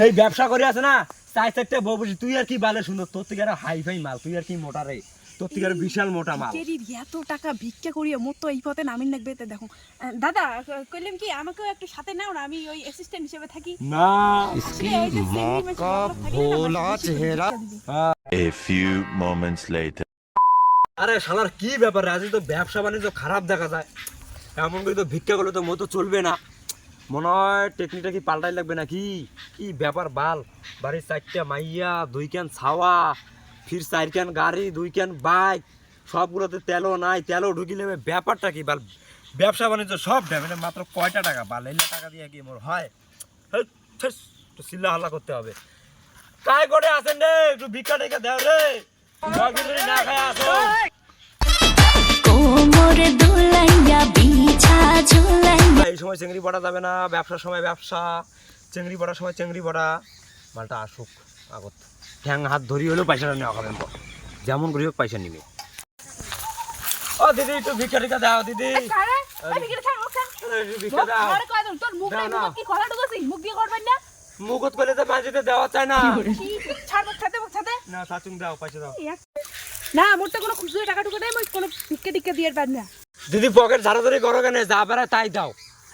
এই ব্যবসা করে আছে না, চাই চারটে বউ বসি, তুই আর কি বালে সুন্দর, তোর থেকে আর হাই ফাই মাল, তুই আর কি মোটা রে, তোর থেকে আর বিশাল মোটা মাল। এত টাকা ভিক্ষা করিয়ে মোর তো এই পথে নামিন লাগবে। দেখো দাদা কইলাম কি আমাকেও একটু সাথে নাও না, আমি ওই অ্যাসিস্ট্যান্ট হিসেবে থাকি না। A few moments later. আরে শালার কি ব্যাপার, আজকে তো ব্যবসা বাণিজ্য খারাপ দেখা যায়, এমন করে তো ভিক্ষা করলে তো মতো চলবে না, মনে হয় টেকনিকটা কি পাল্টাই লাগবে নাকি। কি ব্যাপার বাল, বাড়ির 4টা মাইয়া, 2 ক্যান ছাওয়া, ফির 4 ক্যান গাড়ি, 2 ক্যান বাইক, সবগুলোতে তেলও নাই, তেলও ঢুকিলে ব্যাপারটা কি বাল, ব্যবসা বাণিজ্য সব ড্যামেজ, মাত্র কয়টা টাকা বাল, এই টাকা দিয়ে কি মোর হয়, তো চিল্লা হাল্লা করতে হবে। কাই করে আছেন রে, একটু ভিক্ষা টেকা দেও রে, না খায় আসো। এই সময় চিংড়ি পড়া যাবে না, ব্যবসার সময় ব্যবসা, চিংড়ি পড়ার সময় চিংড়ি পড়া, মালটা আসুক আগত, ঠ্যাং হাত ধরি হলেও পয়সাটা নেওয়া হবে, যেমন করি হোক পয়সা নিবে। ও দিদি একটু ভিক্ষা টিকা দাও দিদি, ভিক্ষা দাও। মুখত করলে তো বাঁচিতে দেওয়া চায় না, না চাচুং দাও, পয়সা দাও। না মোরটা কোনো খুচরো টাকা টুকু দেয়, কোনো ভিক্ষা টিক্ষা দিয়ে পার না। দিদি পকেট ঝাড়াঝাড়ি করো কেন, যা বেড়ায় তাই দাও,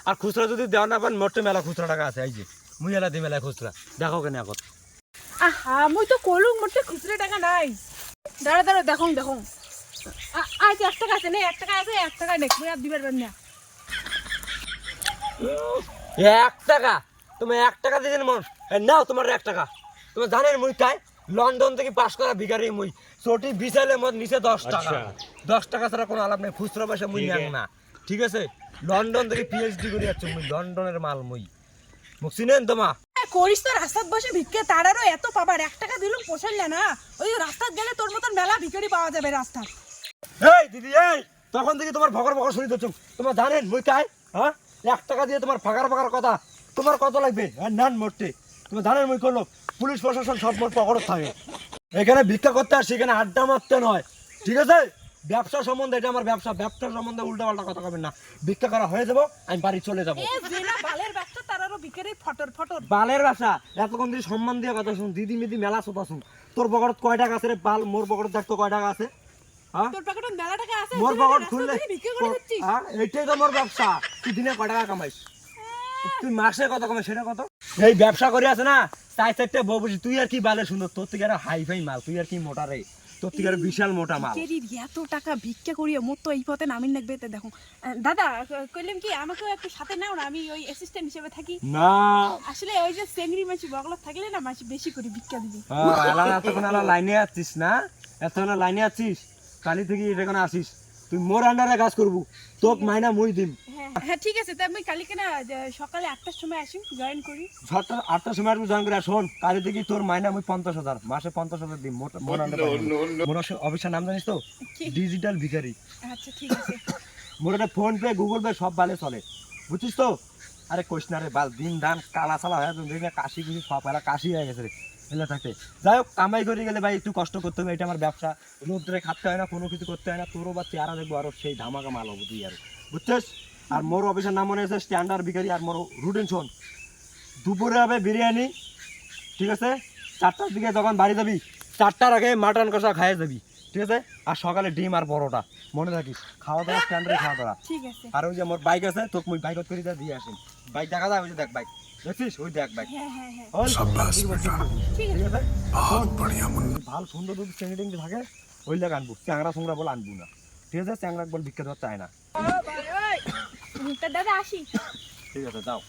আর খুচরা যদি দেওয়া না পান, মোটে মেলা খুচরা টাকা আছে, এই যে মুই এলা দি মেলা খুচরা দেখো কেন আগত। আহা মুই তো কলুম মোটে খুচরো টাকা নাই। দাঁড়া দাঁড়া দেখো দেখো, আজ 1 টাকা আছে, 1 টাকা আছে, 1 টাকা নেই, মুই আর দিবার পার না। 1 টাকা, তুমি 1 টাকা দিয়েছেন মন, নাও তোমার 1 টাকা। তুমি জানেন মুই তাই লন্ডন থেকে পাস করা ভিখারি, মুই চটি বিছাইলে মত নিচে 10 টাকা, 10 টাকা ছাড়া কোনো আলাপ নেই, খুচরা পয়সা মুই নেন না, ঠিক আছে। লন্ডন থেকে পিএইচডি করে যাচ্ছ মুই, লন্ডনের মাল মুই, মুখ চিনেন তোমা। করিস তো রাস্তাত বসে ভিক্ষা, তারারও এত পাবার, 1 টাকা দিলুম পোষাইলে না, ওই রাস্তাত গেলে তোর মতন মেলা ভিখারি পাওয়া যাবে রাস্তায়। এই দিদি এই তখন থেকে তোমার ভগর ভগর শুনি তো, তোমার জানেন মুই তাই, হ্যাঁ 1 টাকা দিয়ে তোমার ফাঁকার ফাঁকার কথা, তোমার কত লাগবে নান মোটে, তুমি জানেন মুই করলো পুলিশ প্রশাসন সব মোট পকড় থাকে, এখানে ভিক্ষা করতে আর সেখানে আড্ডা মারতে নয়, ঠিক আছে। ব্যবসা সম্বন্ধে, এটা আমার ব্যবসা, ব্যবসার সম্বন্ধে উল্টা পাল্টা কথা কবেন না, ভিক্ষা করা হয়ে যাবো, আমি বাড়ি চলে যাবো। বালের ব্যবসা তারারও ভিখারি ফটর ফটর, বালের ব্যবসা, এতক্ষণ দিয়ে সম্মান দিয়ে কথা শুন, দিদি মিদি মেলা সোতা শুন, তোর পকেটত কয় টাকা আছে রে বাল, মোর পকেটত দেখ তো কয় টাকা আছে, তোর পকেটে মেলা টাকা আছে, মোর পকেট খুললে ভিক্ষা করে দিচ্ছিস, এইটাই তো মোর ব্যবসা। তুই দিনে কয় টাকা কামাইস, তুই মাসে কত কামাইস সেটা কত। এই ব্যবসা করে আছে না, চাই চারটে বউ বসি, তুই আর কি বালে সুন্দর, তোর থেকে আর হাই ফাই মাল, তুই আর কি মোটা রে, তোর থেকে আর বিশাল মোটা মাল। এত টাকা ভিক্ষা করিয়ে মোর তো এই পথে নামিন লাগবে। দেখো দাদা কইলাম কি আমাকেও একটু সাথে নাও না, আমি ওই অ্যাসিস্ট্যান্ট হিসেবে থাকি। না আসলে ওই যে চেংড়ি মাছি বগলত থাকলে না, মাছি বেশি করে ভিক্ষা দিবি। এতক্ষণ লাইনে আছিস না, এতক্ষণ লাইনে আছিস, কালি থেকে এখানে আসিস, তুই মোর আন্ডারে কাজ করবো, তোক মাইনা মুই দিম। হ্যাঁ ঠিক আছে, তাই আমি কালকে না সকালে 8টার সময় আসি, জয়েন করি। 8টার সময় আসবো, জয়েন করে শোন, কালি থেকে তোর মাইনা মুই 50,000, মাসে 50,000 দিম, মোর আন্ডারে। মোর অফিসের নাম জানিস তো, ডিজিটাল ভিখারি। আচ্ছা ঠিক আছে। মোর একটা ফোন পে, গুগল পে সব বালে চলে, বুঝছিস তো। আরে কোশ না রে বাল, দিন দান কালা চালা হয়ে দেখি কাশি কুশি সব এলা কাশি হয়ে গেছে রে, এলে থাকতে। যাই হোক, কামাই করে গেলে ভাই একটু কষ্ট করতে হবে, এটা আমার ব্যবসা, রোদ্রে খাটতে হয় না, কোনো কিছু করতে হয় না, তোরও বা চেহারা দেখবো আরো সেই ধামাকা মাল হবো তুই আর, বুঝছিস। আর মোর অফিসের নাম মনে আছে স্ট্যান্ডার্ড ভিখারি, আর মোর রুটিন শোন, দুপুরে হবে বিরিয়ানি, ঠিক আছে, 4টার দিকে যখন বাড়ি যাবি, 4টার আগে মাটন কষা খাইয়ে যাবি, ঠিক আছে। আর সকালে ডিম আর পরোটা, মনে রাখিস, খাওয়া দাওয়া স্ট্যান্ডার্ডে খাওয়া দাওয়া, ঠিক আছে। আর ওই যে মোর বাইক আছে, তোকে মুই বাইকত করে দিয়ে আসি, বাইক দেখা যায়, ওই যে দেখ বাইক দেখছিস, ওই দেখ বাইক, ঠিক আছে। ভাল সুন্দর যদি চেংড়ি টেংড়ি থাকে ওই লাগে আনবো, চ্যাংরা চুংরা বলে আনবো না, ঠিক আছে। চ্যাংরা বল ভিক্ষা দেওয়া চায় না, দাদা আসি। ঠিক আছে যাও।